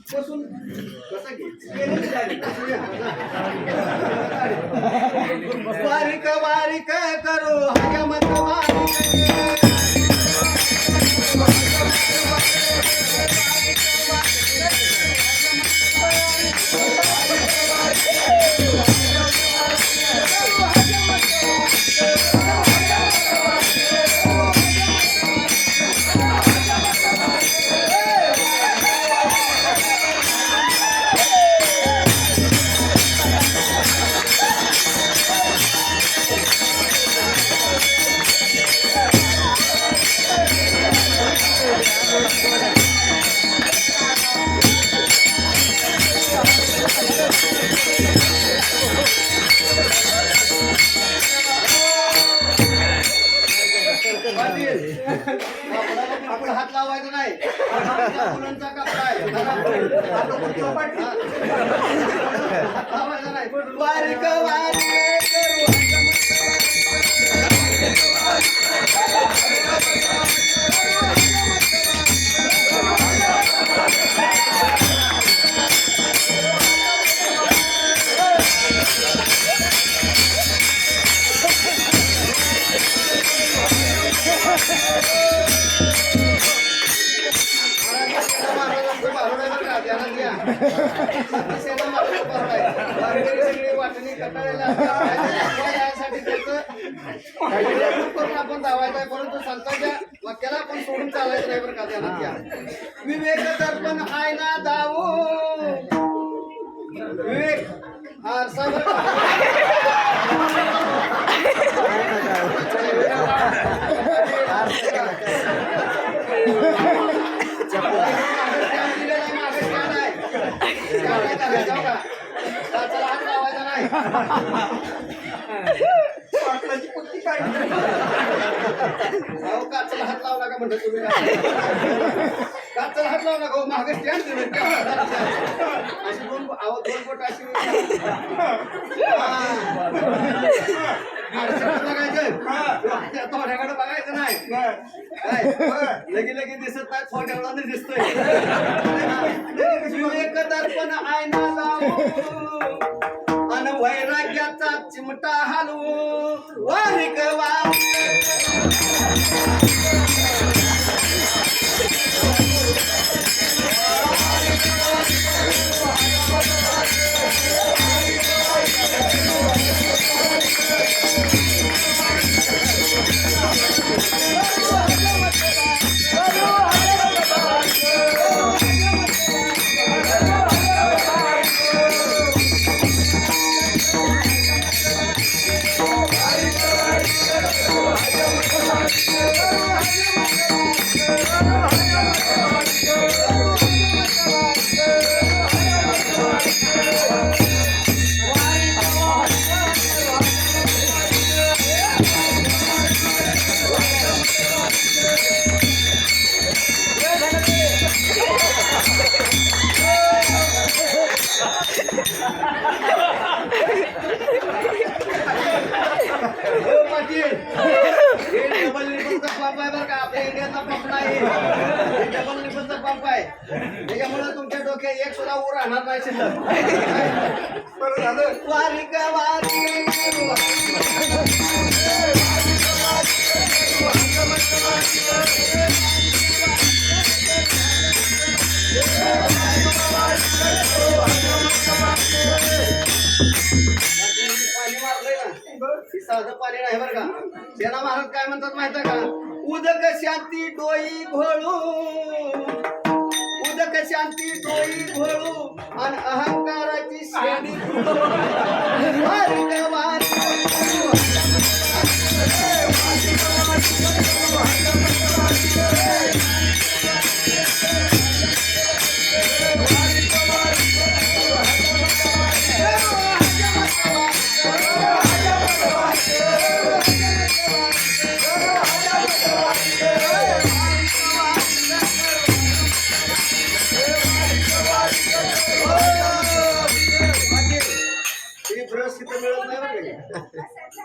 बसून कसं बारीक बारीक करू हजमत आपण हात लावायचा नाही मुलांचा कपडा आहे लावायचा नाही बारीक वाटणी कटाळ्याला आपण धावायचं आहे परंतु संतांच्या वाक्याला आपण सोडून चालायचं नाही बरं का ध्यानात घ्या विवेक दर्पण आहे ना धावू विवेक हात लावायचा नाही काचाला हात लावला का म्हणतो तुम्ही काचाला हात लावला का मागे स्टँड अशी दोन बोट अशी थोड्याकडे बघायचं नाही लगी लगी दिसत नाही थोड्याकडे दिसतोय विवेक दर्पण आयना लावू अन वैराग्याचा चिमटा हलवू वारिक त्याच्यामुळे तुमच्या डोक्यात एक सुद्धा ऊर राहणार नाही शिल्लक वारिक पाणी मारलंय ना साधं पाणी नाही बरं का सेना महाराज काय म्हणतात माहिती का उदक शांती डोई घोळू उदक शांती डोई घोळू आणि अहंकाराची श्रेणी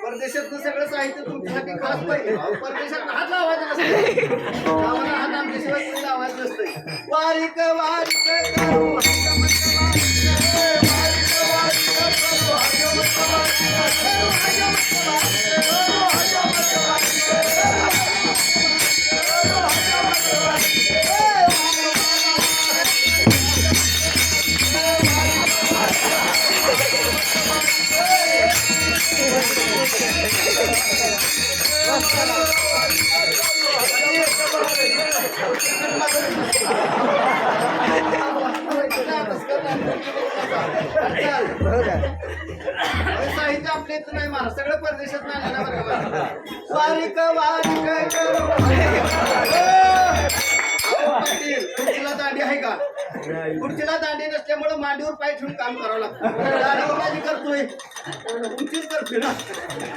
परदेशात सगळं साहित्य तुमच्यासाठी खास पाहिजे परदेशात हात लावायचा नसतो हात आमच्याशिवाय कोणी लावायचं नसतं वारिक वारिक साहित्य आपल्या इथं नाही महाराज सगळं परदेशात नाही आलं बरं का वारिक वारिक करू पाटील खुर्चीला दांडी आहे का खुर्चीला दांडी नसल्यामुळे मांडीवर पाय ठेवून काम करावं लागतं दाढी माझी करतोय तुमचीच करतोय ना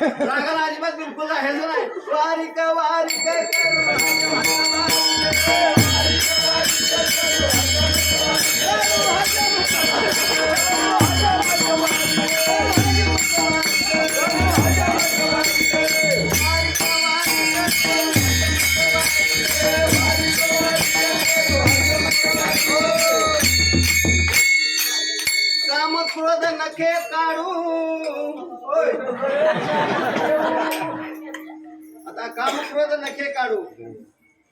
रागाला अजिबात बिलकुल आहे नाही वारिक वारिक काम क्रोध नखे काढू आता काम क्रोध नखे काढू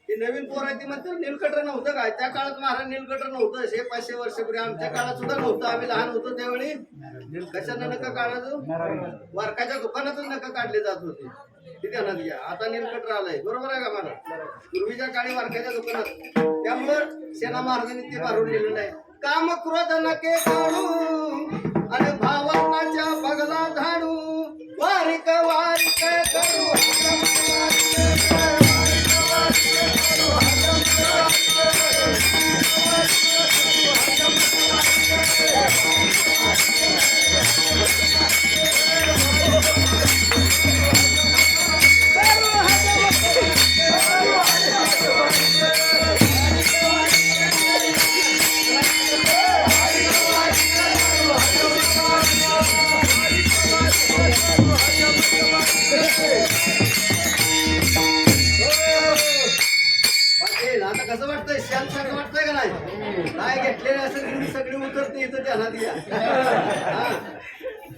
ही नवीन पोराची म्हणतो नीलकटर नव्हतं काय त्या काळात महाराज नीलकटर नव्हतं 500 वर्षापूर्वी आमच्या काळात सुद्धा नव्हतं आम्ही लहान होतो त्यावेळी कशानं नका काढायचं वारकाच्या दुकानातून नका काढले जात होते ती ध्यानात घ्या आता नीलकटर आलंय बरोबर आहे का मला पूर्वीच्या काळी वारकाच्या दुकानात त्यामुळं सेना महाराजांनी ते मारून नाही काम क्रोध नके काढू आणि भावनाच्या बगला झाडू वारिक वारिक करू आता कसं वाटतंय शांत सारखं वाटतंय का नाही काय घेतलेलं असं सगळी उतरते इथं ध्यानात घ्या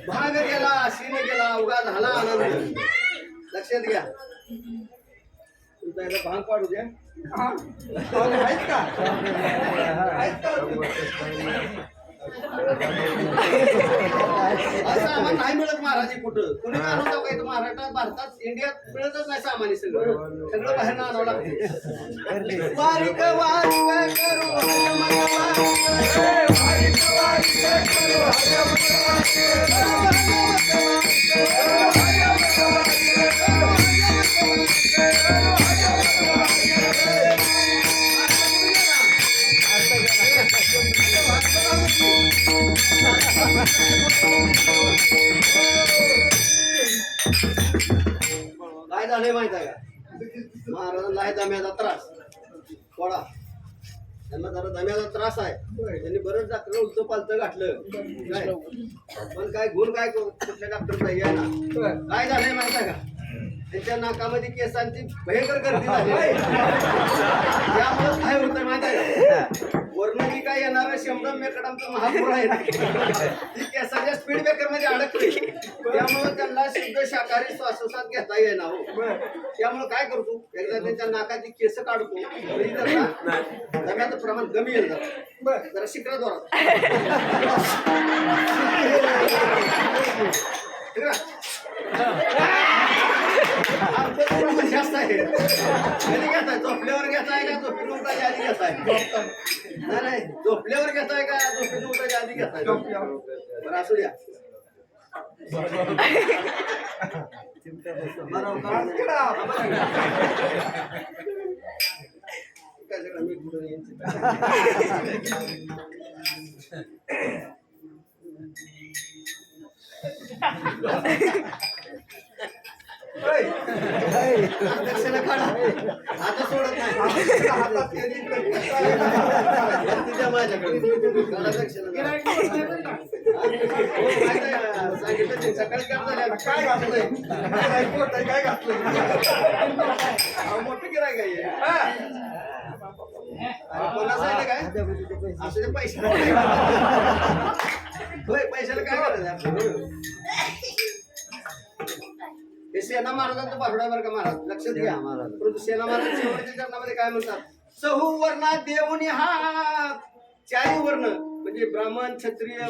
भाग गेला सीने गेला उगा झाला आनंद लक्षात घ्या तुमचा याला भांग पाडू द्या आहेत का असं आम्हाला नाही मिळत महाराज कुठं कुणी आणून काय महाराष्ट्रात भारतात इंडियात मिळतच नाही सामान्य सगळं सगळं बाहेर आणावं लागते वारिक वारिक करू काय झालंय माहित आहे का महाराजांना आहे दम्याचा त्रास थोडा त्यांना जरा दम्याचा त्रास आहे त्यांनी बरंच डॉक्टर उलट पालत घातलं काय पण काय गुण काय कुठल्या डॉक्टर नाही आहे ना काय झालंय माहित आहे का त्यांच्या नाकामध्ये केसांची भयंकर गर्दी झाली त्यामुळे काय होतं माहित आहे का वर्ण काय येणार शंभर मेकडांचं महापूर आहे ती केसाच्या स्पीड ब्रेकर मध्ये अडकली त्यामुळे त्यांना शुद्ध शाकाहारी श्वासोश्वास घेता येईना हो त्यामुळे काय करतो एकदा त्यांच्या नाकाची केस काढतो तरी त्यांना दम्याचं प्रमाण कमी येईल जरा शिकरा जोरात जास्त आहे कधी घेताय झोपल्यावर घेताय का झोपीन उठायच्या आधी घेताय नाही झोपल्यावर घेताय का झोपीन उठायच्या आधी घेताय बरं असू द्या मी कुठं आता सोडत नाही सांगितलं सकाळी काय घातलंय काय घातलंय मोठं गिरायक आहे कोणाचं काय असं पैसे पैशाला काय करायचं हे सेना महाराजांचं बारुडा बरं का महाराज लक्षात घ्या महाराज परंतु सेना महाराज शेवटच्या चरणामध्ये काय म्हणतात सहू वर्णा देऊनी हा चारी वर्ण म्हणजे ब्राह्मण क्षत्रिय